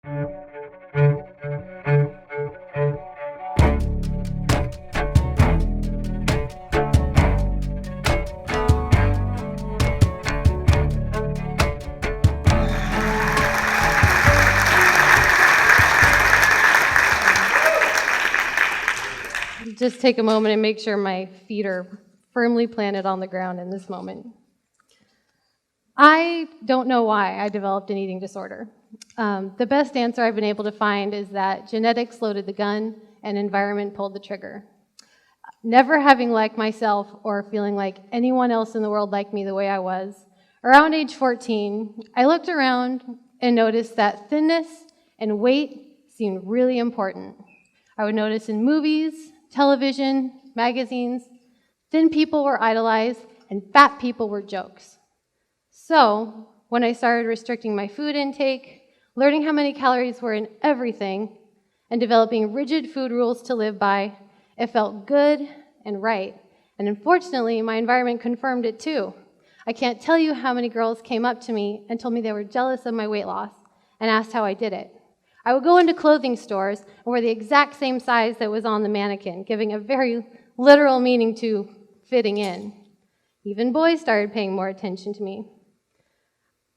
Just take a moment and make sure my feet are firmly planted on the ground in this moment. I don't know why I developed an eating disorder. The best answer I've been able to find is that genetics loaded the gun and environment pulled the trigger. Never having liked myself or feeling like anyone else in the world liked me the way I was, around age 14, I looked around and noticed that thinness and weight seemed really important. I would notice in movies, television, magazines, thin people were idolized and fat people were jokes. So, when I started restricting my food intake, learning how many calories were in everything, and developing rigid food rules to live by, it felt good and right. And unfortunately, my environment confirmed it too. I can't tell you how many girls came up to me and told me they were jealous of my weight loss and asked how I did it. I would go into clothing stores and wear the exact same size that was on the mannequin, giving a very literal meaning to fitting in. Even boys started paying more attention to me.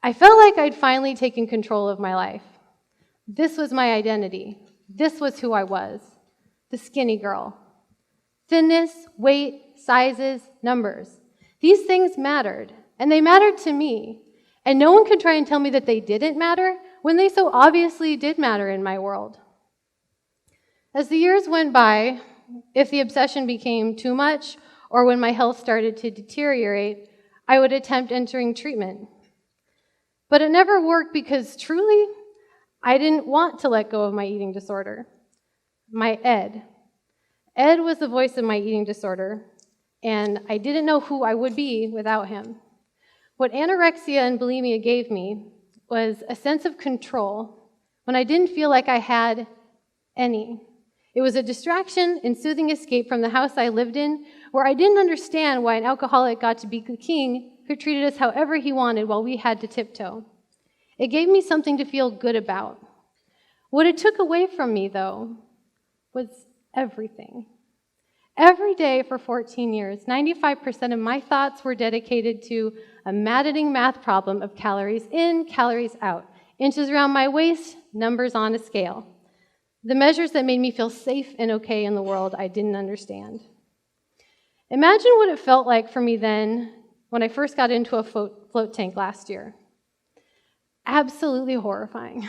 I felt like I'd finally taken control of my life. This was my identity. This was who I was, the skinny girl. Thinness, weight, sizes, numbers. These things mattered, and they mattered to me. And no one could try and tell me that they didn't matter when they so obviously did matter in my world. As the years went by, if the obsession became too much, or when my health started to deteriorate, I would attempt entering treatment. But it never worked because truly, I didn't want to let go of my eating disorder. My Ed. Ed was the voice of my eating disorder, and I didn't know who I would be without him. What anorexia and bulimia gave me was a sense of control when I didn't feel like I had any. It was a distraction and soothing escape from the house I lived in, where I didn't understand why an alcoholic got to be the king who treated us however he wanted while we had to tiptoe. It gave me something to feel good about. What it took away from me, though, was everything. Every day for 14 years, 95% of my thoughts were dedicated to a maddening math problem of calories in, calories out, inches around my waist, numbers on a scale. The measures that made me feel safe and okay in the world I didn't understand. Imagine what it felt like for me then when I first got into a float tank last year. Absolutely horrifying.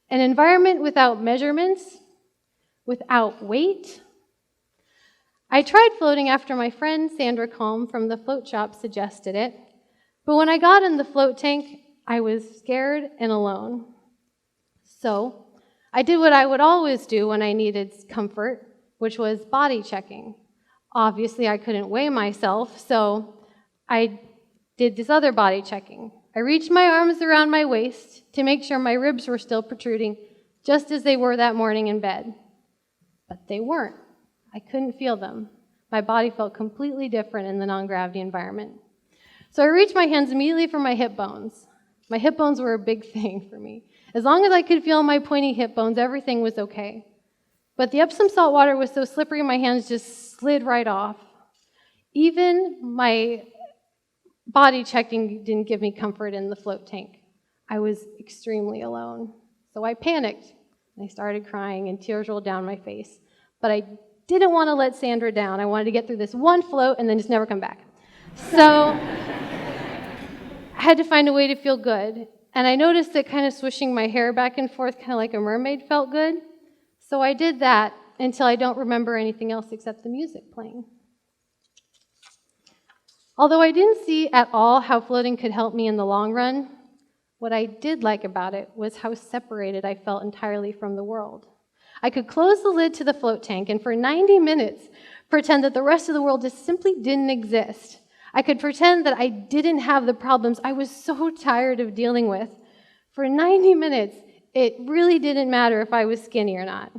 An environment without measurements, without weight. I tried floating after my friend Sandra Colm from the float shop suggested it, but when I got in the float tank, I was scared and alone. So I did what I would always do when I needed comfort, which was body checking. Obviously, I couldn't weigh myself, so I did this other body checking. I reached my arms around my waist to make sure my ribs were still protruding, just as they were that morning in bed. But they weren't. I couldn't feel them. My body felt completely different in the non-gravity environment. So I reached my hands immediately for my hip bones. My hip bones were a big thing for me. As long as I could feel my pointy hip bones, everything was okay. But the Epsom salt water was so slippery, my hands just slid right off. Even my body checking didn't give me comfort in the float tank. I was extremely alone. So I panicked, and I started crying, and tears rolled down my face. But I didn't want to let Sandra down. I wanted to get through this one float and then just never come back. So I had to find a way to feel good. And I noticed that kind of swishing my hair back and forth, kind of like a mermaid, felt good. So I did that until I don't remember anything else except the music playing. Although I didn't see at all how floating could help me in the long run, what I did like about it was how separated I felt entirely from the world. I could close the lid to the float tank and for 90 minutes pretend that the rest of the world just simply didn't exist. I could pretend that I didn't have the problems I was so tired of dealing with. For 90 minutes, it really didn't matter if I was skinny or not.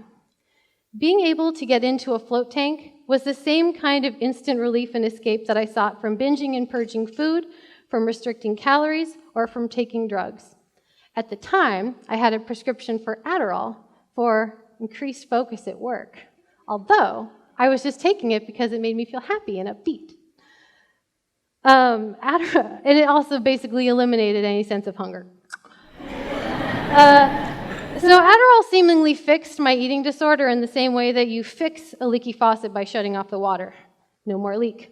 Being able to get into a float tank was the same kind of instant relief and escape that I sought from binging and purging food, from restricting calories, or from taking drugs. At the time, I had a prescription for Adderall for increased focus at work, although I was just taking it because it made me feel happy and upbeat. Adderall, and it also basically eliminated any sense of hunger. So Adderall seemingly fixed my eating disorder in the same way that you fix a leaky faucet by shutting off the water. No more leak.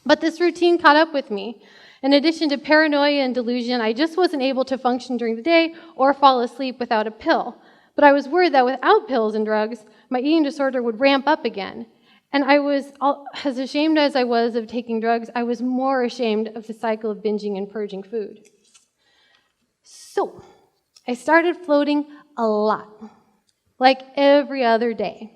But this routine caught up with me. In addition to paranoia and delusion, I just wasn't able to function during the day or fall asleep without a pill. But I was worried that without pills and drugs, my eating disorder would ramp up again. And I was, as ashamed as I was of taking drugs, I was more ashamed of the cycle of binging and purging food. So I started floating a lot, like every other day,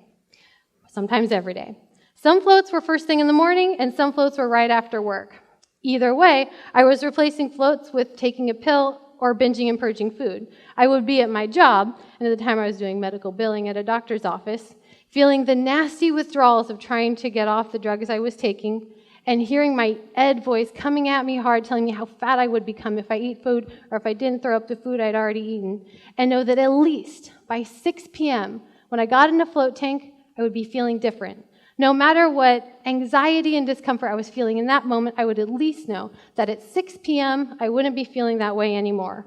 sometimes every day. Some floats were first thing in the morning, and some floats were right after work. Either way, I was replacing floats with taking a pill or binging and purging food. I would be at my job, and at the time I was doing medical billing at a doctor's office, feeling the nasty withdrawals of trying to get off the drugs I was taking, and hearing my Ed voice coming at me hard, telling me how fat I would become if I eat food or if I didn't throw up the food I'd already eaten, and know that at least by 6 p.m., when I got in a float tank, I would be feeling different. No matter what anxiety and discomfort I was feeling in that moment, I would at least know that at 6 p.m., I wouldn't be feeling that way anymore.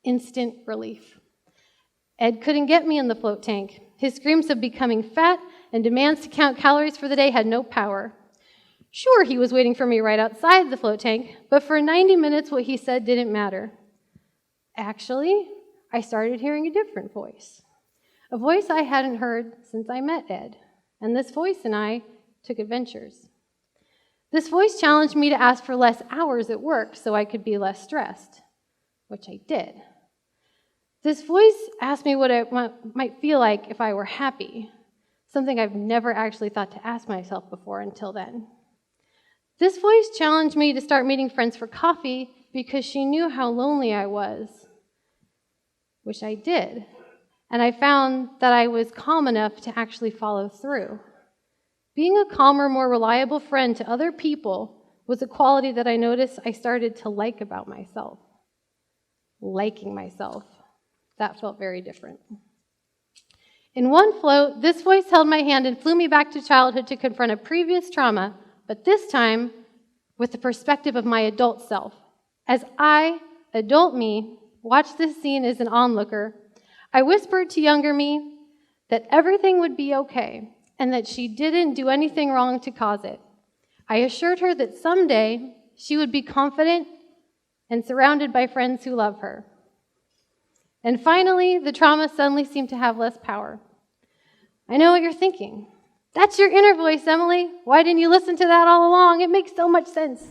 Instant relief. Ed couldn't get me in the float tank. His screams of becoming fat and demands to count calories for the day had no power. Sure, he was waiting for me right outside the float tank, but for 90 minutes, what he said didn't matter. Actually, I started hearing a different voice, a voice I hadn't heard since I met Ed. And this voice and I took adventures. This voice challenged me to ask for less hours at work so I could be less stressed, which I did. This voice asked me what it might feel like if I were happy, something I've never actually thought to ask myself before until then. This voice challenged me to start meeting friends for coffee because she knew how lonely I was, which I did. And I found that I was calm enough to actually follow through. Being a calmer, more reliable friend to other people was a quality that I noticed I started to like about myself. Liking myself. That felt very different. In one float, this voice held my hand and flew me back to childhood to confront a previous trauma, but this time with the perspective of my adult self. As I, adult me, watched this scene as an onlooker, I whispered to younger me that everything would be okay and that she didn't do anything wrong to cause it. I assured her that someday she would be confident and surrounded by friends who love her. And finally, the trauma suddenly seemed to have less power. I know what you're thinking. That's your inner voice, Emily. Why didn't you listen to that all along? It makes so much sense.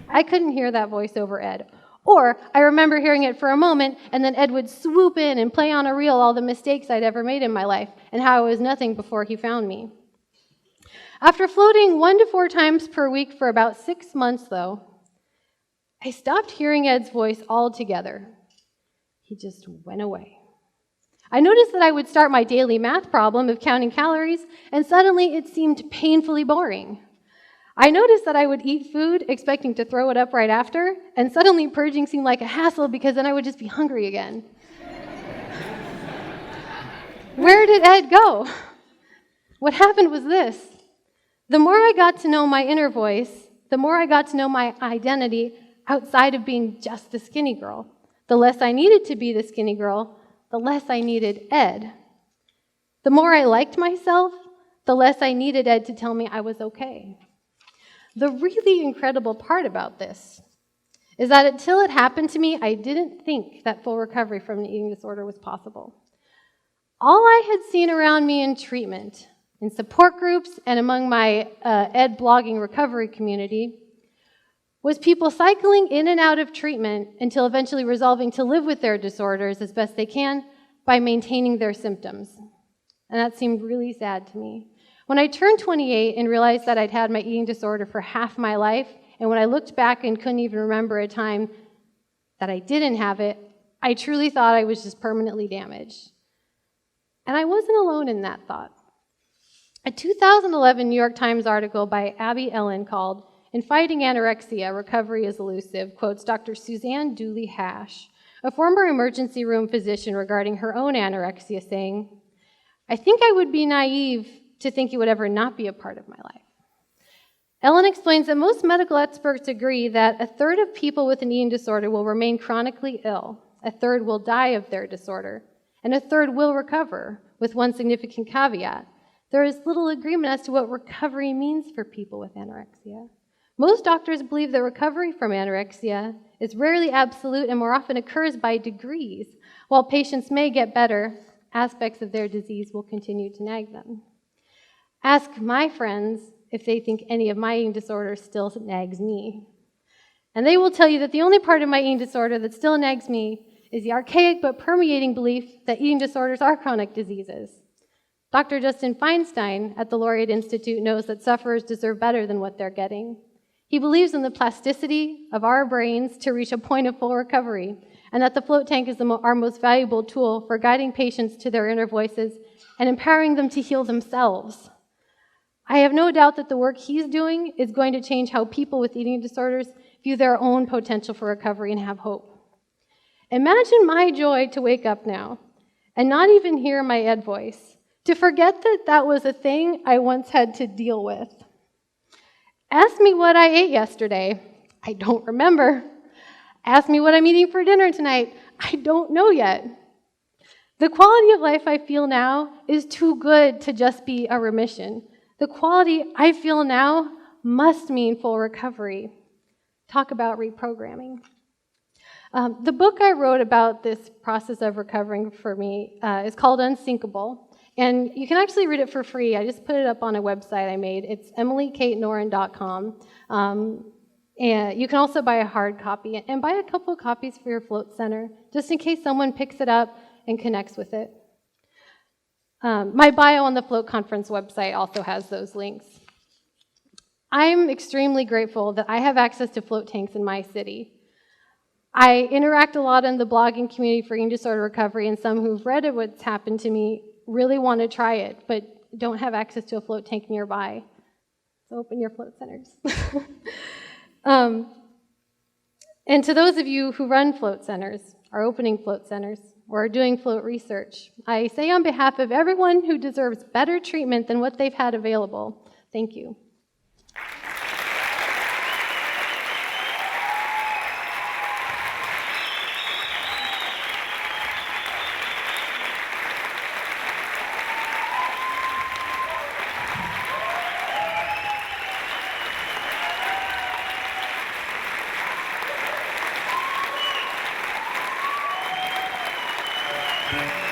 I couldn't hear that voice over Ed. Or I remember hearing it for a moment, and then Ed would swoop in and play on a reel all the mistakes I'd ever made in my life and how I was nothing before he found me. After floating 1 to 4 times per week for about 6 months, though, I stopped hearing Ed's voice altogether. He just went away. I noticed that I would start my daily math problem of counting calories, and suddenly it seemed painfully boring. I noticed that I would eat food expecting to throw it up right after, and suddenly purging seemed like a hassle because then I would just be hungry again. Where did Ed go? What happened was this. The more I got to know my inner voice, the more I got to know my identity outside of being just the skinny girl. The less I needed to be the skinny girl, the less I needed Ed. The more I liked myself, the less I needed Ed to tell me I was okay. The really incredible part about this is that until it happened to me, I didn't think that full recovery from an eating disorder was possible. All I had seen around me in treatment, in support groups, and among my Ed blogging recovery community was people cycling in and out of treatment until eventually resolving to live with their disorders as best they can by maintaining their symptoms. And that seemed really sad to me. When I turned 28 and realized that I'd had my eating disorder for half my life, and when I looked back and couldn't even remember a time that I didn't have it, I truly thought I was just permanently damaged. And I wasn't alone in that thought. A 2011 New York Times article by Abby Ellen called "In Fighting Anorexia, Recovery is Elusive" quotes Dr. Suzanne Dooley Hash, a former emergency room physician regarding her own anorexia, saying, "I think I would be naive to think it would ever not be a part of my life." Ellen explains that most medical experts agree that a third of people with an eating disorder will remain chronically ill, a third will die of their disorder, and a third will recover, with one significant caveat. There is little agreement as to what recovery means for people with anorexia. Most doctors believe that recovery from anorexia is rarely absolute and more often occurs by degrees. While patients may get better, aspects of their disease will continue to nag them. Ask my friends if they think any of my eating disorder still nags me. And they will tell you that the only part of my eating disorder that still nags me is the archaic but permeating belief that eating disorders are chronic diseases. Dr. Justin Feinstein at the Laureate Institute knows that sufferers deserve better than what they're getting. He believes in the plasticity of our brains to reach a point of full recovery, and that the float tank is our most valuable tool for guiding patients to their inner voices and empowering them to heal themselves. I have no doubt that the work he's doing is going to change how people with eating disorders view their own potential for recovery and have hope. Imagine my joy to wake up now and not even hear my Ed voice, to forget that that was a thing I once had to deal with. Ask me what I ate yesterday. I don't remember. Ask me what I'm eating for dinner tonight. I don't know yet. The quality of life I feel now is too good to just be a remission. The quality I feel now must mean full recovery. Talk about reprogramming. The book I wrote about this process of recovering for me is called Unsinkable, and you can actually read it for free. I just put it up on a website I made. It's emilykatenorrin.com, and you can also buy a hard copy, and buy a couple of copies for your float center, just in case someone picks it up and connects with it. My bio on the Float Conference website also has those links. I'm extremely grateful that I have access to float tanks in my city. I interact a lot in the blogging community for eating disorder recovery, and some who've read what's happened to me really want to try it, but don't have access to a float tank nearby. So open your float centers. And to those of you who run float centers, are opening float centers, or are doing float research, I say on behalf of everyone who deserves better treatment than what they've had available, thank you. Thank you.